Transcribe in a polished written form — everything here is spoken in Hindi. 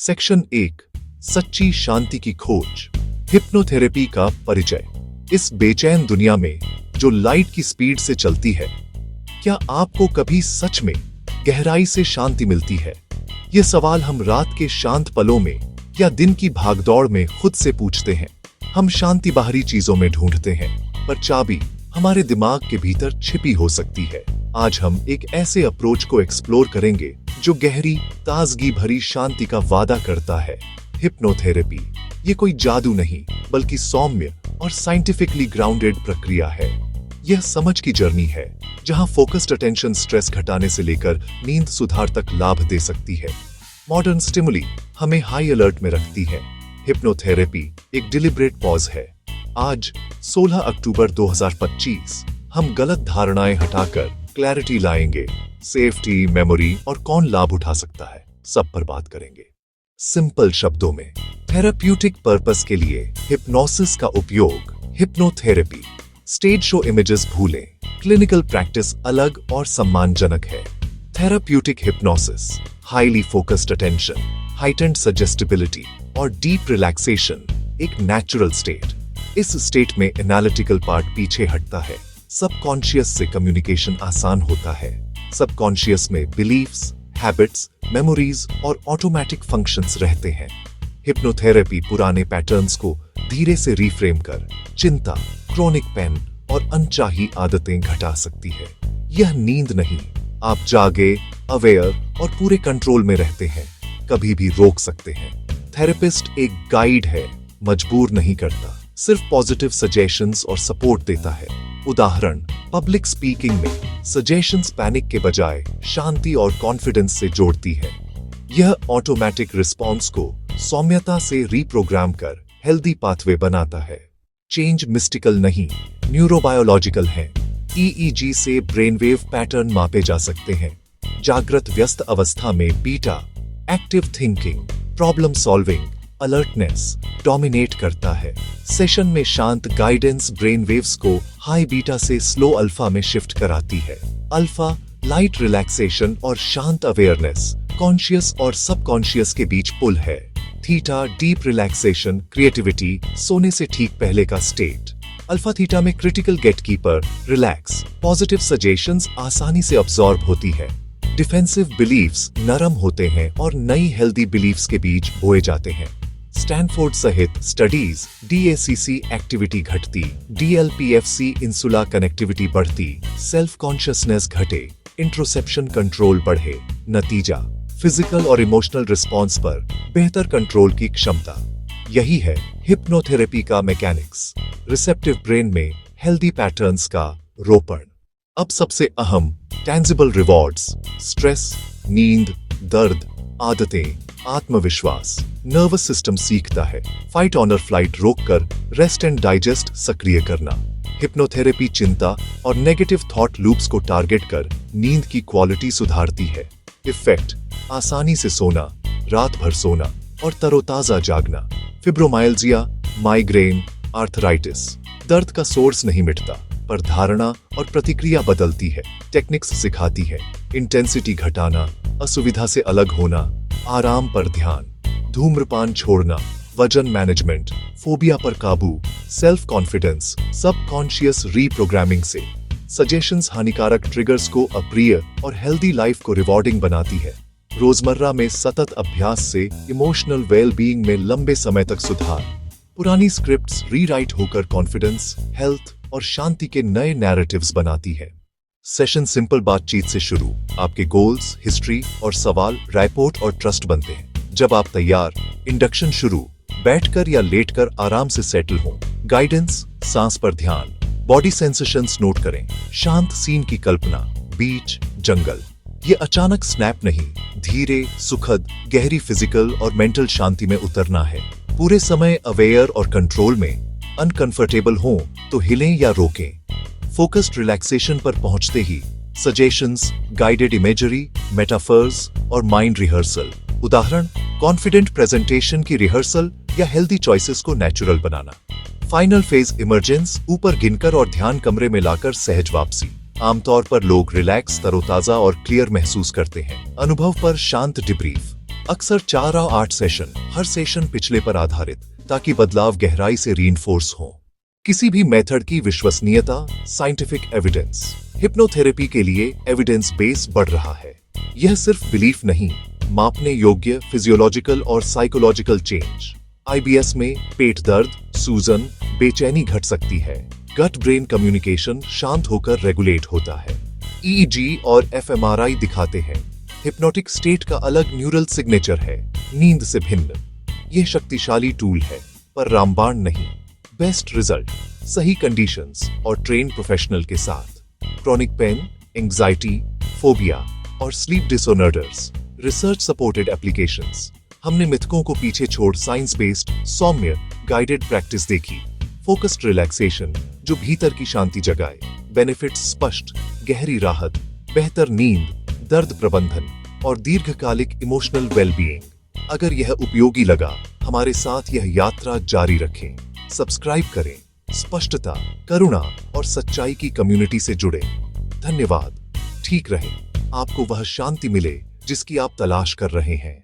सेक्शन 1, सच्ची शांति की खोज। हिप्नोथेरेपी का परिचय। इस बेचैन दुनिया में जो लाइट की स्पीड से चलती है, क्या आपको कभी सच में गहराई से शांति मिलती है? ये सवाल हम रात के शांत पलों में या दिन की भागदौड़ में खुद से पूछते हैं। हम शांति बाहरी चीजों में ढूंढते हैं, पर चाबी हमारे दिमाग के भीतर छिपी हो सकती है। आज हम एक ऐसे अप्रोच को एक्सप्लोर करेंगे जो गहरी, ताजगी भरी शांति का वादा करता है। हिप्नोथेरेपी ये कोई जादू नहीं, बल्कि सौम्य और साइंटिफिकली ग्राउंडेड प्रक्रिया है। यह समझ की जर्नी है, जहां फोकस्ड अटेंशन स्ट्रेस घटाने से लेकर नींद सुधार तक लाभ दे सकती है। मॉडर्न स्टिमुली हमें हाई अलर्ट में रखती है। हिप्नोथेरेपी एक डिलिब्रेट पॉज है। आज 16 अक्टूबर 2025 हम गलत धारणाएं हटाकर क्लैरिटी लाएंगे। सेफ्टी, मेमोरी और कौन लाभ उठा सकता है, सब पर बात करेंगे। सिंपल शब्दों में, थेराप्यूटिक पर्पस के लिए हिप्नोसिस का उपयोग। हिप्नोथेरेपी स्टेज शो इमेजेस भूलें, क्लिनिकल प्रैक्टिस अलग और सम्मानजनक है। Therapeutic hypnosis highly focused attention, heightened suggestibility और डीप रिलैक्सेशन, एक नेचुरल स्टेट। इस स्टेट में एनालिटिकल पार्ट पीछे हटता है, सबकॉन्शियस से कम्युनिकेशन आसान होता है। सबकॉन्शियस में बिलीफ्स, हैबिट्स, मेमोरीज और ऑटोमेटिक फंक्शंस रहते हैं। हिप्नोथेरेपी पुराने पैटर्न्स को धीरे से रिफ्रेम कर चिंता, क्रोनिक पेन और अनचाही आदतें घटा सकती है। यह नींद नहीं, आप जागे, अवेयर और पूरे कंट्रोल में रहते हैं, कभी भी रोक सकते हैं। थेरेपिस्ट एक गाइड है, मजबूर नहीं करता, सिर्फ पॉजिटिव सजेशंस और सपोर्ट देता है। उदाहरण, पब्लिक स्पीकिंग में सजेशंस पैनिक के बजाय शांति और कॉन्फिडेंस से जोड़ती है। यह ऑटोमेटिक रिस्पॉन्स को सौम्यता से रीप्रोग्राम कर हेल्दी पाथवे बनाता है। चेंज मिस्टिकल नहीं, न्यूरोबायोलॉजिकल है। EEG से ब्रेनवेव पैटर्न मापे जा सकते हैं। जागृत व्यस्त अवस्था में beta, active thinking, problem solving, alertness dominate करता है। सेशन में शांत गाइडेंस ब्रेन वेव्स को हाई बीटा से स्लो अल्फा में शिफ्ट कराती है। अल्फा लाइट रिलैक्सेशन और शांत अवेयरनेस, कॉन्शियस और सबकॉन्शियस के बीच पुल है। थीटा डीप रिलैक्सेशन, क्रिएटिविटी, सोने से ठीक पहले का स्टेट। अल्फा थीटा में critical gatekeeper, relax, positive suggestions आसानी से अब्सॉर्ब होती है। डिफेंसिव बिलीफ्स नरम होते हैं और नई हेल्दी बिलीफ्स के बीच बोए जाते हैं। स्टैनफोर्ड सहित स्टडीज, DACC एक्टिविटी घटती, DLPFC इंसुला कनेक्टिविटी बढ़ती, सेल्फ कॉन्शियसनेस घटे, इंट्रोसेप्शन कंट्रोल बढ़े। नतीजा, फिजिकल और इमोशनल रिस्पॉन्स पर बेहतर कंट्रोल की क्षमता। यही है हिप्नोथेरेपी का मैकेनिक्स, रिसेप्टिव ब्रेन में हेल्दी पैटर्न्स का रोपण। अब सबसे अहम टैंजिबल रिवॉर्ड्स, स्ट्रेस, नींद, दर्द, आदतें, आत्मविश्वास। नर्वस सिस्टम सीखता है फाइट ऑनर फ्लाइट रोककर रेस्ट एंड डाइजेस्ट सक्रिय करना। हिप्नोथेरेपी चिंता और नेगेटिव थॉट लूप्स को टारगेट कर नींद की क्वालिटी सुधारती है। इफेक्ट, आसानी से सोना, रात भर सोना और तरोताजा जागना। फिब्रोमाइल्जिया, माइग्रेन, आर्थराइटिस, दर्द का सोर्स नहीं मिटता, पर धारणा और प्रतिक्रिया बदलती है। टेक्निक्स सिखाती है इंटेंसिटी घटाना, असुविधा से अलग होना, आराम पर ध्यान, धूम्रपान छोड़ना, वजन मैनेजमेंट, फोबिया पर काबू, सेल्फ कॉन्फिडेंस, सबकॉन्शियस रीप्रोग्रामिंग से। सजेशंस हानिकारक ट्रिगर्स को अप्रिय और हेल्दी लाइफ को रिवॉर्डिंग बनाती है। रोजमर्रा में सतत अभ्यास से इमोशनल वेलबीइंग में लंबे समय तक सुधार। पुरानी स्क्रिप्ट्स रीराइट होकर कॉन्फिडेंस, हेल्थ और शांति के नए नैरेटिव्स बनाती है। सेशन सिंपल बातचीत से शुरू, आपके गोल्स, हिस्ट्री और सवाल रैपोर्ट और ट्रस्ट बनते हैं। जब आप तैयार, इंडक्शन शुरू। बैठकर या लेटकर आराम से सेटल हों। गाइडेंस, सांस पर ध्यान, बॉडी सेंसेशंस नोट करें। शांत सीन की कल्पना, बीच, जंगल। ये अचानक स्नैप नहीं, धीरे, सुखद, गहरी फिजिकल और मेंटल शांति में उतरना है। पूरे समय अवेयर और कंट्रोल में। अनकंफर्टेबल हो तो हिलें या रोकें। फोकस्ड रिलैक्सेशन पर पहुंचते ही सजेशंस, गाइडेड इमेजरी, मेटाफर्स और माइंड रिहर्सल। उदाहरण, कॉन्फिडेंट प्रेजेंटेशन की रिहर्सल या हेल्दी चॉइसेस को नेचुरल बनाना। फाइनल फेज इमरजेंस, ऊपर गिनकर और ध्यान कमरे में लाकर सहज वापसी। आमतौर पर लोग रिलैक्स, तरोताजा और क्लियर महसूस करते हैं। अनुभव पर शांत डिब्रीफ। अक्सर 4 और 8 सेशन, हर सेशन पिछले पर आधारित, ताकि बदलाव गहराई से रीइंफोर्स हो। किसी भी मेथड की विश्वसनीयता, साइंटिफिक एविडेंस। हिप्नोथेरेपी के लिए एविडेंस बेस बढ़ रहा है। यह सिर्फ बिलीफ नहीं, मापने योग्य फिजियोलॉजिकल और साइकोलॉजिकल चेंज। आईबीएस में पेट दर्द, सूजन, बेचैनी घट सकती है। गट ब्रेन कम्युनिकेशन शांत होकर रेगुलेट होता है। ईईजी और एफएमआरआई दिखाते हैं हिप्नोटिक स्टेट का अलग न्यूरल सिग्नेचर है, नींद से भिन्न। यह शक्तिशाली टूल है, पर रामबाण नहीं। बेस्ट रिजल्ट सही कंडीशंस और ट्रेन प्रोफेशनल के साथ। क्रॉनिक पेन, एंग्जाइटी, फोबिया और sleep disorders, research supported applications. हमने मिथकों को पीछे छोड़ साइंस बेस्ड, सौम्य, गाइडेड प्रैक्टिस देखी। फोकस्ड रिलैक्सेशन जो भीतर की शांति जगाए। बेनिफिट्स स्पष्ट, गहरी राहत, बेहतर नींद, दर्द प्रबंधन और दीर्घकालिक इमोशनल वेलबीइंग। अगर यह उपयोगी लगा, हमारे साथ यह यात्रा जारी रखें। सब्सक्राइब करें। स्पष्टता, करुणा और सच्चाई की कम्युनिटी से जुड़े। धन्यवाद। ठीक रहे, आपको वह शांति मिले जिसकी आप तलाश कर रहे हैं।